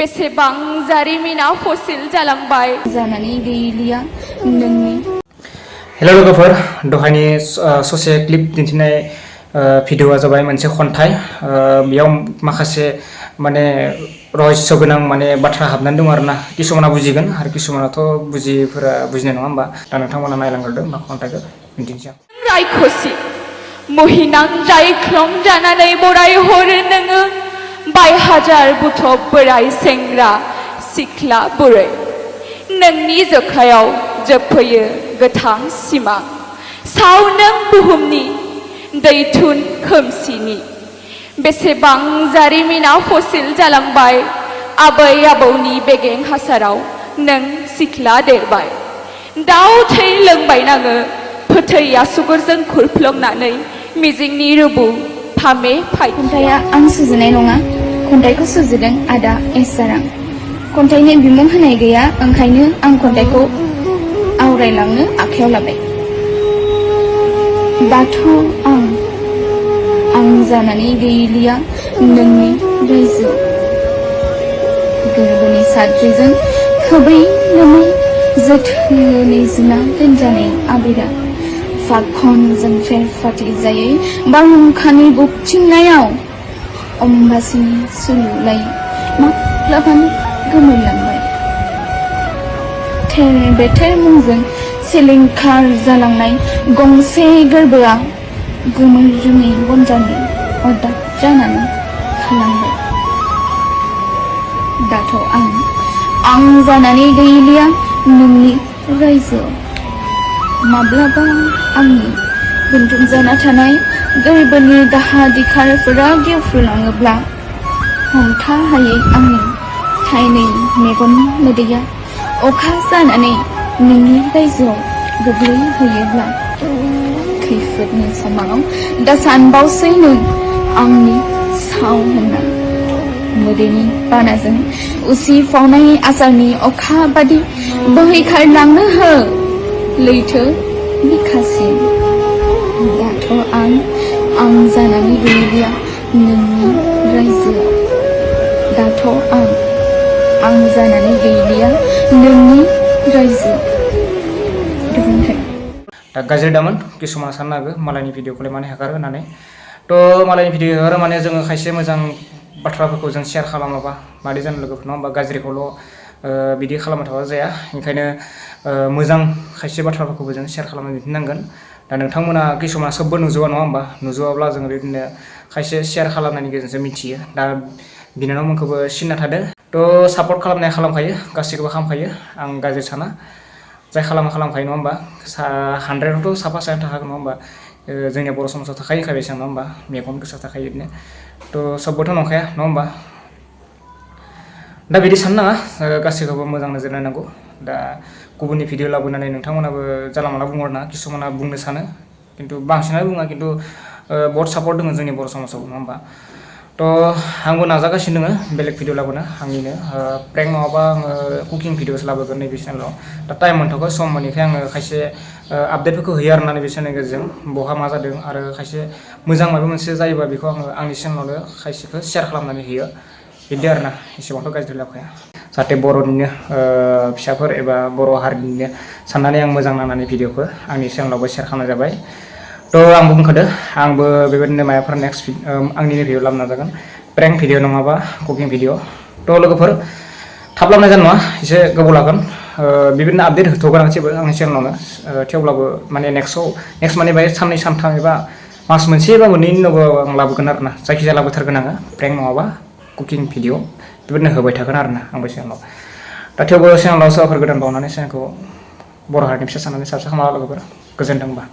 बेसेबां जारिमिना फसिल जालांबाय जानानै गैलिया नोंनि। हेल' लोगोफोर, दहायनि ससे क्लिप दिन्थिनाय भिडिअआ जाबाय मोनसे खन्थाइ। बेयाव माखासे माने रहस्य गोनां माने बाथ्रा हाबनानै दं आरोना। किसुमाना बुजिगोन आरो किसुमानाथ' बुजियिफोरा बुजिनाय नङा होमबा। दा नोंथांमोना नायलांग्रोदो मा खन्थाइखौ दिन्थिनोसै आं। रायखसि महिनां जायख्लं जानानै बराय हरो नोङो बाय हाजार बुथब बोराय सेंग्रा सिख्ला बुरै। नोंनि जोख्लायाव जोबफैयो गोथां सिमां, साव नों बुहुमनि दैथुन खोमसिनि। बेसेबां जारिमिना फसिल जालांबाय आबै आबौनि बेगें हासाराव नों सिख्ला देरबाय। दाउ थै लोंबाय नाङो फोथै आसुगुरजों खुरफ्लंनानै मिजिंनि रुबु फामे फाय। खन्थाइया आं सुजुनाय नङा, खन्थाइखौ सुजुदों आदा एसारां। खन्थाइनि बिमुं होनाय गैया, ओंखायनो आं खन्थाइखौ आवरायलांनो आखायाव लाबाय। दाथ' आं जानानै गैलिया नोंनि रायजो। गोरबोनि साद्रिजों खोबै लोमै जोथोनै जुना दोनजानाय आबेरा फाखनजों फेरफाथि जायै बारहुंखानि बुबथिंनायाव अम्बासिनि सुलुलाय माब्लाबानो गोमोरलांबाय। थेर बेथेर मुंजों सिलिंखार जालांनाय गंसे गोरबोआ गोमोर रोङै बनजानि अरदाब जानानै थालांबाय। दाथ' आं जानानै गैलिया नोंनि रायजोआव। माब्लाबा आंनि बोनथुमजाना थानाय गोरबोनि दाहा दिखारफोरा गेवफ्रुलाङोब्ला हमथा हायै आंनि थाइनै मेगन मोदैया अखा जानानै नोंनि रायजोआव गोग्लैहैयोब्ला खैफोदनि समाव दा सानबावसै नों आंनि साव होनना। मोदैनि बानाजों उसिफावनाय आसारनि अखा बादि बोहैखारलांनो हो लैथो बिखासिम। दाथ' आं जानानै गैलिया नोंनि रायजोआव। दाथ' आं जानानै गैलिया नोंनि रायजोआव। गोजोन्थों। दा गाज्रि दामोन, किसुमाना साननो हागौ मालायनि भिडिअखौलाय मानो हेगारो होननानै। थ' मालायनि भिडिअ हेगारो माने जोङो खायसे मोजां बाथ्राफोरखौ जों शेयार खालामाबा मादै जानो लोगोफोर, नङा होमबा। गाज्रिखौल' बिदि खालामबाय थाबा जाया, ओंखायनो मोजां खायसे बाथ्राफोरखौबो जों शेयार खालामनानै दिन्थिनांगोन। दा नोंथांमोना किसुमाना सोबबो नुजोबा, नङा होमबा। नुजोबाब्ला जोङो बिदिनो खायसे शेयार खालामनायनि गेजेरजों मिथियो। दा बिनानावमोनखौबो सिन्ना थादो। थ' सापर्ट खालामनाया खालामखायो, गासैखौबो खालामखायो, आं गाज्रि साना। जाय खालामखायो, नङा होमबा। 100आवथ' साफा सानै थाखागोन, नङा होमबा। जोंनि बर' समाजाव थाखायो बेसेबां, नङा होमबा। मेगन गोसा थाखायो बिदिनो। थ' सबबोथ' नंखाया, नङा होमबा। दा बिदि साननो नाङा, गासैखौबो मोजां नोजोर नायनांगौ। दा गुबुननि भिडिअ लाबोनानै नोंथांमोनाबो जानला मानला बुंहरना, किसुमाना बुंनो सानो खिन्थु बांसिनानो बुङा, खिन्थु बहुत सापर्ट दङ जोंनि बर' समाजाव, नङा होमबा। थ' आंबो नाजागासिनो दङ बेलेग भिडिअ लाबोनो, आंनिनो प्रेंक नङाबा आङो कुकिं भिडिअसो लाबोगोन नैबे चेनेलाव। दा टाइम मोनथ'वाखै, सम मोनैखाय आङो खायसे आपडेटफोरखौ होयो आरोना नैबे चेनेलनि गेजेरजों, बहा मा जादों आरो खायसे मोजां माबा मोनसे जायोबा बेखौ आङो आंनि चेनेलावनो खायसेखौ शेयार खालामनानै होयो। बिदि आरोना, एसेबांथ' गाज्रि लाबोखाया। जाहाथे बर'निनो फिसाफोर एबा बर' हारिनिनो साननानै आं मोजां नांनानै भिडिअखौ आंनि चेनेलावबो शेयार खालामनाय जाबाय। थ' आंबो बुंखादो, आंबो बेबायदिनो माबाफोर नेक्स्ट आंनिनो भिडिअ लाबोनो नाजागोन, प्रेंक भिडिअ नङाबा कुकिं भिडिअ। थ' लोगोफोर थाब लाबोनाय जानाय नङा, एसे गोबाव लागोन। बेबायदिनो आपडेट होथ'गोन आं आंनि चेनेलावनो, थेवब्लाबो माने नेक्स्ट माने बाय साननै सानथाम एबा मास मोनसे एबा मोननैनि उनावबो आं लाबोगोन आरोना। जायखिजाया लाबोथारगोन आङो, प्रेंक नङाबा कुकिं भिडिअ बेबायदिनो होबाय थागोन आरोना आंबो चेनेलाव। दा थेवबो चेनेलाव सोरबाफोर गोदान बावनानै चेनेलखौ बर' हारिनि फिसा साननानै साबसक्राइब खालामना लोगोफोर गोजोनथों होनबा।